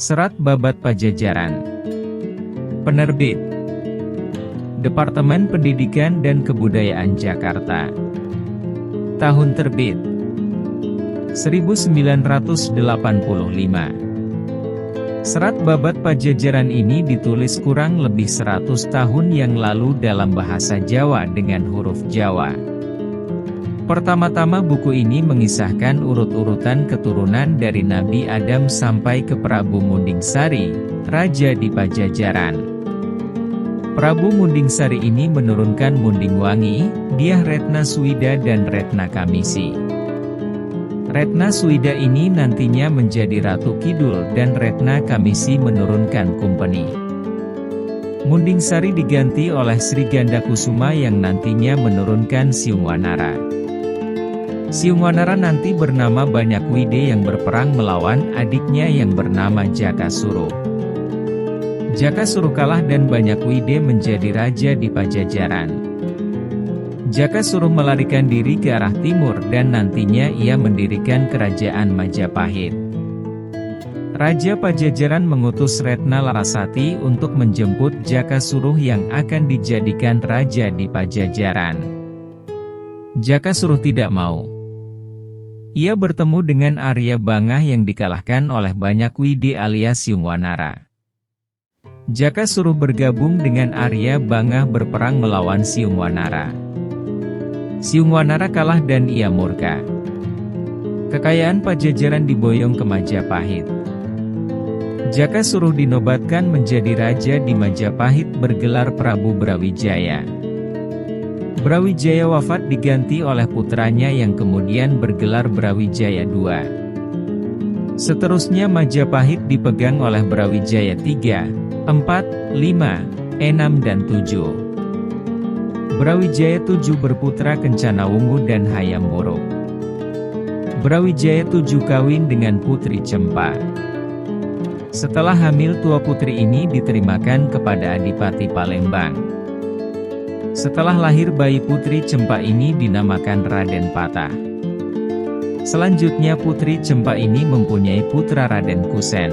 Serat Babat Pajajaran. Penerbit Departemen Pendidikan dan Kebudayaan Jakarta. Tahun terbit 1985. Serat Babat Pajajaran ini ditulis kurang lebih 100 tahun yang lalu dalam bahasa Jawa dengan huruf Jawa. Pertama-tama buku ini mengisahkan urut-urutan keturunan dari Nabi Adam sampai ke Prabu Mundingsari, Raja di Pajajaran. Prabu Mundingsari ini menurunkan Mundingwangi, Dyah Retna Suwida dan Retna Kamisi. Retna Suwida ini nantinya menjadi Ratu Kidul dan Retna Kamisi menurunkan Kumpeni. Mundingsari diganti oleh Sri Gandakusuma yang nantinya menurunkan Siungwanara. Siungwanara nanti bernama Banyakwide yang berperang melawan adiknya yang bernama Jakasuruh. Jakasuruh kalah dan Banyakwide menjadi raja di Pajajaran. Jakasuruh melarikan diri ke arah timur dan nantinya ia mendirikan kerajaan Majapahit. Raja Pajajaran mengutus Retna Larasati untuk menjemput Jakasuruh yang akan dijadikan raja di Pajajaran. Jakasuruh tidak mau. Ia bertemu dengan Arya Bangah yang dikalahkan oleh Banyakwide alias Siungwanara. Jakasuruh bergabung dengan Arya Bangah berperang melawan Siungwanara. Siungwanara kalah dan ia murka. Kekayaan Pajajaran diboyong ke Majapahit. Jakasuruh dinobatkan menjadi raja di Majapahit bergelar Prabu Brawijaya. Brawijaya wafat diganti oleh putranya yang kemudian bergelar Brawijaya II. Seterusnya Majapahit dipegang oleh Brawijaya III, IV, V, VI, dan VII. Brawijaya VII berputra Kencanawungu dan Hayam Wuruk. Brawijaya VII kawin dengan Putri Cempa. Setelah hamil tua putri ini diterimakan kepada Adipati Palembang. Setelah lahir bayi Putri Cempa ini dinamakan Raden Patah. Selanjutnya Putri Cempa ini mempunyai putra Raden Kusen.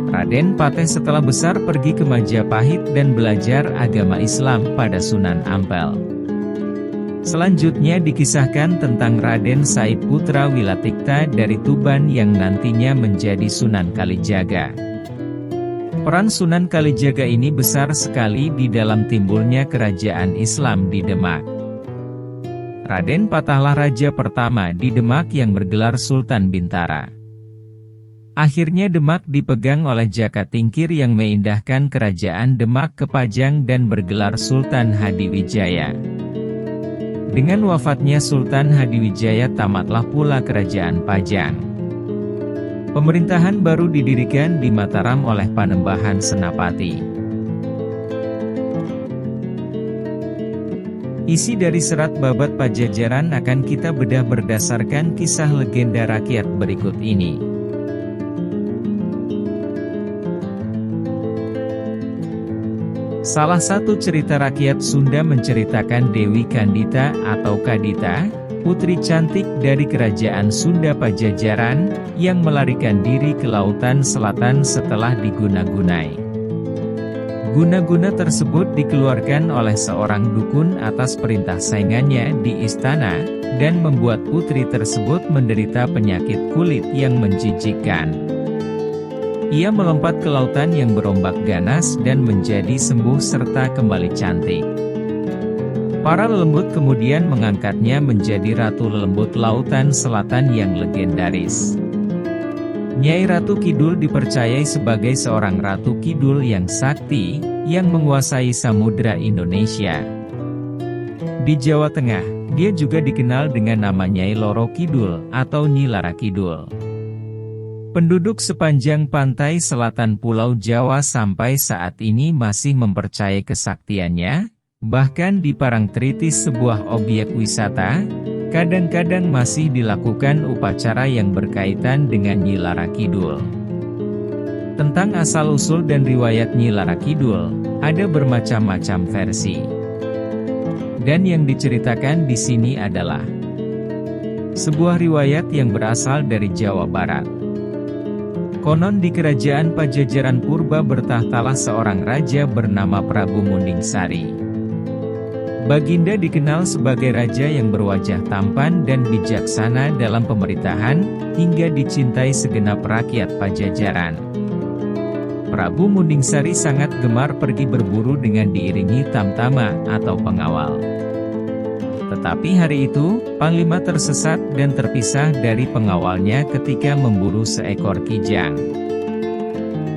Raden Patah setelah besar pergi ke Majapahit dan belajar agama Islam pada Sunan Ampel. Selanjutnya dikisahkan tentang Raden Said putra Wilatikta dari Tuban yang nantinya menjadi Sunan Kalijaga. Peran Sunan Kalijaga ini besar sekali di dalam timbulnya kerajaan Islam di Demak. Raden Patahlah raja pertama di Demak yang bergelar Sultan Bintara. Akhirnya Demak dipegang oleh Jaka Tingkir yang mengindahkan kerajaan Demak ke Pajang dan bergelar Sultan Hadiwijaya. Dengan wafatnya Sultan Hadiwijaya tamatlah pula kerajaan Pajang. Pemerintahan baru didirikan di Mataram oleh Panembahan Senapati. Isi dari Serat Babat Pajajaran akan kita bedah berdasarkan kisah legenda rakyat berikut ini. Salah satu cerita rakyat Sunda menceritakan Dewi Kandita atau Kadita, putri cantik dari kerajaan Sunda Pajajaran, yang melarikan diri ke lautan selatan setelah diguna-gunai. Guna-guna tersebut dikeluarkan oleh seorang dukun atas perintah saingannya di istana, dan membuat putri tersebut menderita penyakit kulit yang menjijikkan. Ia melompat ke lautan yang berombak ganas dan menjadi sembuh serta kembali cantik. Para lelembut kemudian mengangkatnya menjadi Ratu Lelembut Lautan Selatan yang legendaris. Nyai Ratu Kidul dipercayai sebagai seorang Ratu Kidul yang sakti, yang menguasai samudra Indonesia. Di Jawa Tengah, dia juga dikenal dengan nama Nyai Loro Kidul atau Nyi Lara Kidul. Penduduk sepanjang pantai selatan Pulau Jawa sampai saat ini masih mempercayai kesaktiannya. Bahkan di Parangtritis, sebuah objek wisata, kadang-kadang masih dilakukan upacara yang berkaitan dengan Nyi Lara Kidul. Tentang asal-usul dan riwayat Nyi Lara Kidul, ada bermacam-macam versi. Dan yang diceritakan di sini adalah sebuah riwayat yang berasal dari Jawa Barat. Konon di kerajaan Pajajaran purba bertahtalah seorang raja bernama Prabu Mundingsari. Baginda dikenal sebagai raja yang berwajah tampan dan bijaksana dalam pemerintahan, hingga dicintai segenap rakyat Pajajaran. Prabu Mundingsari sangat gemar pergi berburu dengan diiringi tamtama atau pengawal. Tetapi hari itu, Panglima tersesat dan terpisah dari pengawalnya ketika memburu seekor kijang.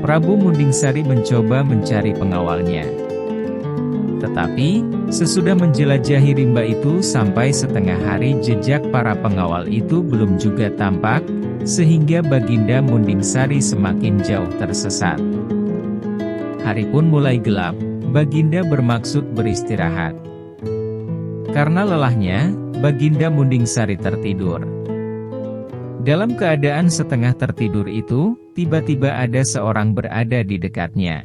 Prabu Mundingsari mencoba mencari pengawalnya. Tetapi, sesudah menjelajahi rimba itu sampai setengah hari jejak para pengawal itu belum juga tampak, sehingga Baginda Mundingsari semakin jauh tersesat. Hari pun mulai gelap, Baginda bermaksud beristirahat. Karena lelahnya, Baginda Mundingsari tertidur. Dalam keadaan setengah tertidur itu, tiba-tiba ada seorang berada di dekatnya.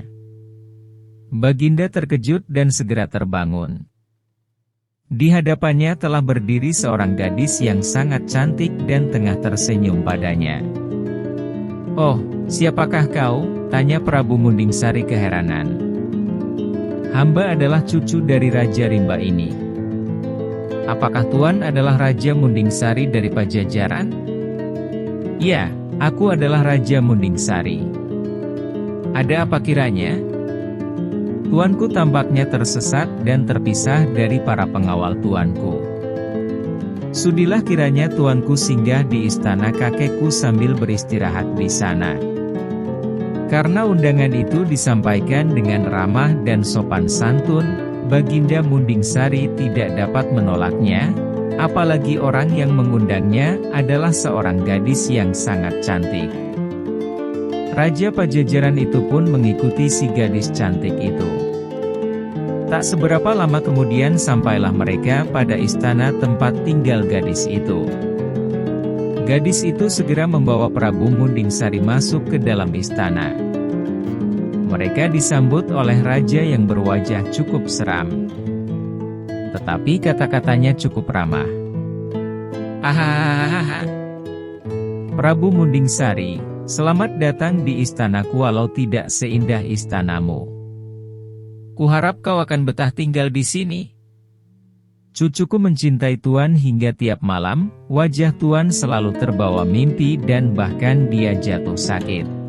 Baginda terkejut dan segera terbangun. Di hadapannya telah berdiri seorang gadis yang sangat cantik dan tengah tersenyum padanya. "Oh, siapakah kau?" tanya Prabu Mundingsari keheranan. "Hamba adalah cucu dari Raja Rimba ini." "Apakah Tuan adalah Raja Mundingsari dari Pajajaran?" "Ya, aku adalah Raja Mundingsari." "Ada apa kiranya?" "Tuanku tampaknya tersesat dan terpisah dari para pengawal tuanku. Sudilah kiranya tuanku singgah di istana kakekku sambil beristirahat di sana." Karena undangan itu disampaikan dengan ramah dan sopan santun, Baginda Mundingsari tidak dapat menolaknya, apalagi orang yang mengundangnya adalah seorang gadis yang sangat cantik. Raja Pajajaran itu pun mengikuti si gadis cantik itu. Tak seberapa lama kemudian sampailah mereka pada istana tempat tinggal gadis itu. Gadis itu segera membawa Prabu Mundingsari masuk ke dalam istana. Mereka disambut oleh raja yang berwajah cukup seram. Tetapi kata-katanya cukup ramah. "Hahaha. Prabu Mundingsari, selamat datang di istanaku walau tidak seindah istanamu. Kuharap kau akan betah tinggal di sini. Cucuku mencintai Tuan hingga tiap malam, wajah Tuan selalu terbawa mimpi dan bahkan dia jatuh sakit.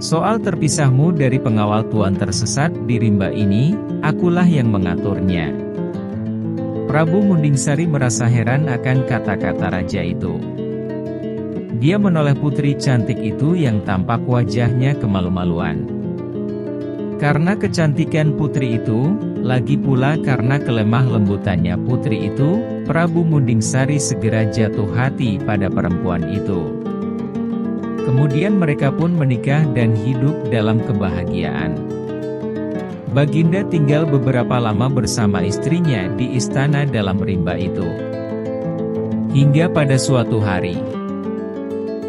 Soal terpisahmu dari pengawal Tuan tersesat di rimba ini, akulah yang mengaturnya." Prabu Mundingsari merasa heran akan kata-kata raja itu. Dia menoleh putri cantik itu yang tampak wajahnya kemalu-maluan. Karena kecantikan putri itu, lagi pula karena kelemah lembutannya putri itu, Prabu Mundingsari segera jatuh hati pada perempuan itu. Kemudian mereka pun menikah dan hidup dalam kebahagiaan. Baginda tinggal beberapa lama bersama istrinya di istana dalam rimba itu. Hingga pada suatu hari,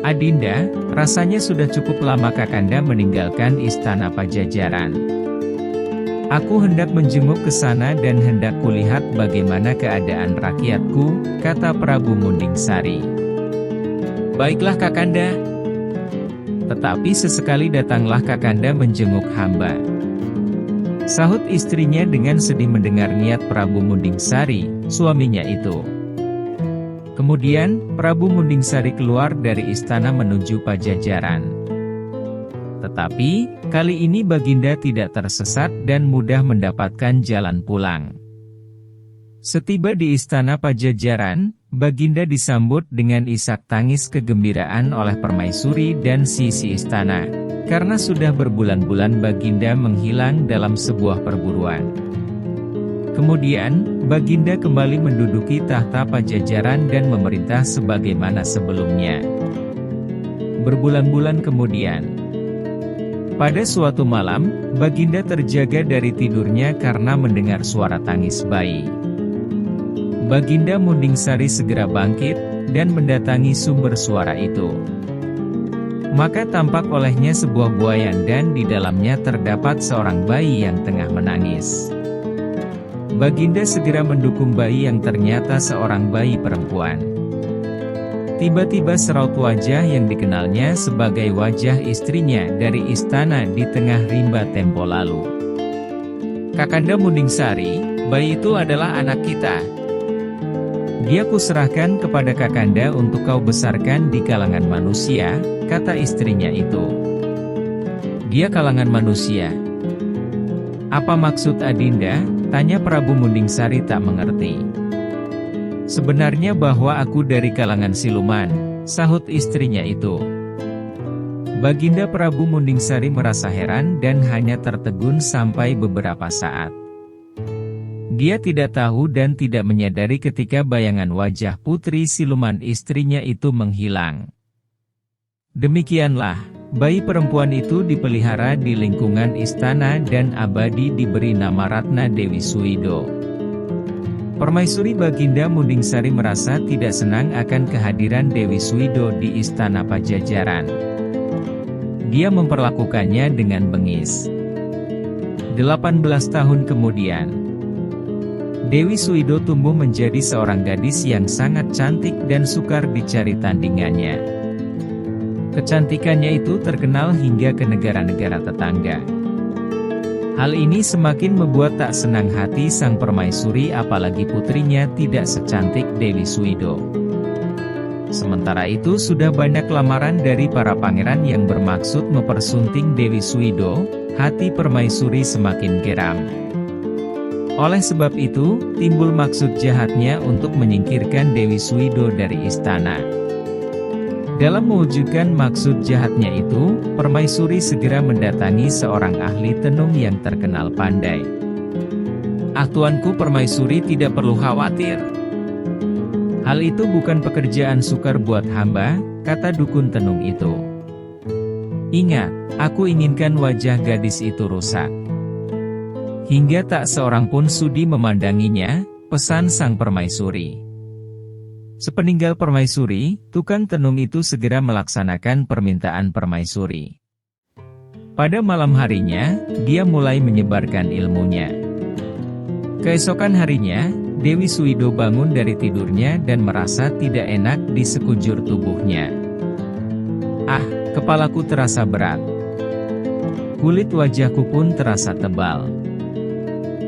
"Adinda, rasanya sudah cukup lama Kakanda meninggalkan istana Pajajaran. Aku hendak menjenguk ke sana dan hendak kulihat bagaimana keadaan rakyatku," kata Prabu Mundingsari. "Baiklah Kakanda. Tetapi sesekali datanglah Kakanda menjenguk hamba," sahut istrinya dengan sedih mendengar niat Prabu Mundingsari, suaminya itu. Kemudian, Prabu Mundingsari keluar dari istana menuju Pajajaran. Tetapi, kali ini Baginda tidak tersesat dan mudah mendapatkan jalan pulang. Setiba di istana Pajajaran, Baginda disambut dengan isak tangis kegembiraan oleh permaisuri dan sisi istana, karena sudah berbulan-bulan Baginda menghilang dalam sebuah perburuan. Kemudian, Baginda kembali menduduki tahta Pajajaran dan memerintah sebagaimana sebelumnya. Berbulan-bulan kemudian, pada suatu malam, Baginda terjaga dari tidurnya karena mendengar suara tangis bayi. Baginda Mundingsari segera bangkit, dan mendatangi sumber suara itu. Maka tampak olehnya sebuah buayan dan di dalamnya terdapat seorang bayi yang tengah menangis. Baginda segera mendukung bayi yang ternyata seorang bayi perempuan. Tiba-tiba seraut wajah yang dikenalnya sebagai wajah istrinya dari istana di tengah rimba tempo lalu. "Kakanda Munding-sari, bayi itu adalah anak kita. Dia kuserahkan kepada Kakanda untuk kau besarkan di kalangan manusia," kata istrinya itu. "Dia kalangan manusia? Apa maksud Adinda?" tanya Prabu Munding-sari tak mengerti. "Sebenarnya bahwa aku dari kalangan siluman," sahut istrinya itu. Baginda Prabu Munding-sari merasa heran dan hanya tertegun sampai beberapa saat. Dia tidak tahu dan tidak menyadari ketika bayangan wajah putri siluman istrinya itu menghilang. Demikianlah, bayi perempuan itu dipelihara di lingkungan istana dan abadi diberi nama Ratna Dewi Suido. Permaisuri Baginda Munding-sari merasa tidak senang akan kehadiran Dewi Suido di istana Pajajaran. Dia memperlakukannya dengan bengis. 18 tahun kemudian, Dewi Suido tumbuh menjadi seorang gadis yang sangat cantik dan sukar dicari tandingannya. Kecantikannya itu terkenal hingga ke negara-negara tetangga. Hal ini semakin membuat tak senang hati sang permaisuri apalagi putrinya tidak secantik Dewi Suido. Sementara itu sudah banyak lamaran dari para pangeran yang bermaksud mempersunting Dewi Suido, hati permaisuri semakin geram. Oleh sebab itu, timbul maksud jahatnya untuk menyingkirkan Dewi Suido dari istana. Dalam mewujudkan maksud jahatnya itu, permaisuri segera mendatangi seorang ahli tenung yang terkenal pandai. "Ah tuanku permaisuri tidak perlu khawatir. Hal itu bukan pekerjaan sukar buat hamba," kata dukun tenung itu. "Ingat, aku inginkan wajah gadis itu rusak. Hingga tak seorang pun sudi memandanginya," pesan sang permaisuri. Sepeninggal permaisuri, tukang tenung itu segera melaksanakan permintaan permaisuri. Pada malam harinya, dia mulai menyebarkan ilmunya. Keesokan harinya, Dewi Suido bangun dari tidurnya dan merasa tidak enak di sekujur tubuhnya. "Ah, kepalaku terasa berat. Kulit wajahku pun terasa tebal."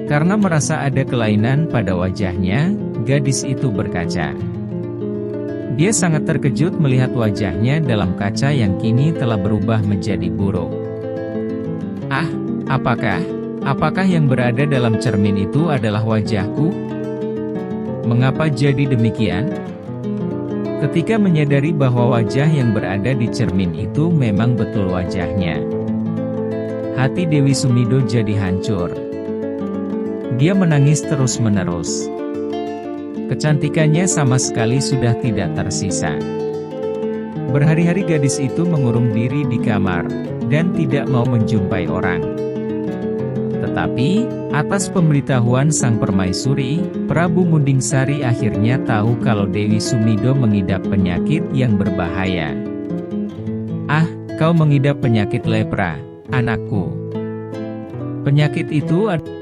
Karena merasa ada kelainan pada wajahnya, gadis itu berkaca. Dia sangat terkejut melihat wajahnya dalam kaca yang kini telah berubah menjadi buruk. "Ah, apakah yang berada dalam cermin itu adalah wajahku? Mengapa jadi demikian?" Ketika menyadari bahwa wajah yang berada di cermin itu memang betul wajahnya, hati Dewi Sumido jadi hancur. Dia menangis terus-menerus. Kecantikannya sama sekali sudah tidak tersisa. Berhari-hari gadis itu mengurung diri di kamar, dan tidak mau menjumpai orang. Tetapi, atas pemberitahuan sang permaisuri, Prabu Munding-sari akhirnya tahu kalau Dewi Sumido mengidap penyakit yang berbahaya. "Ah, kau mengidap penyakit lepra, anakku. Penyakit itu adalah..."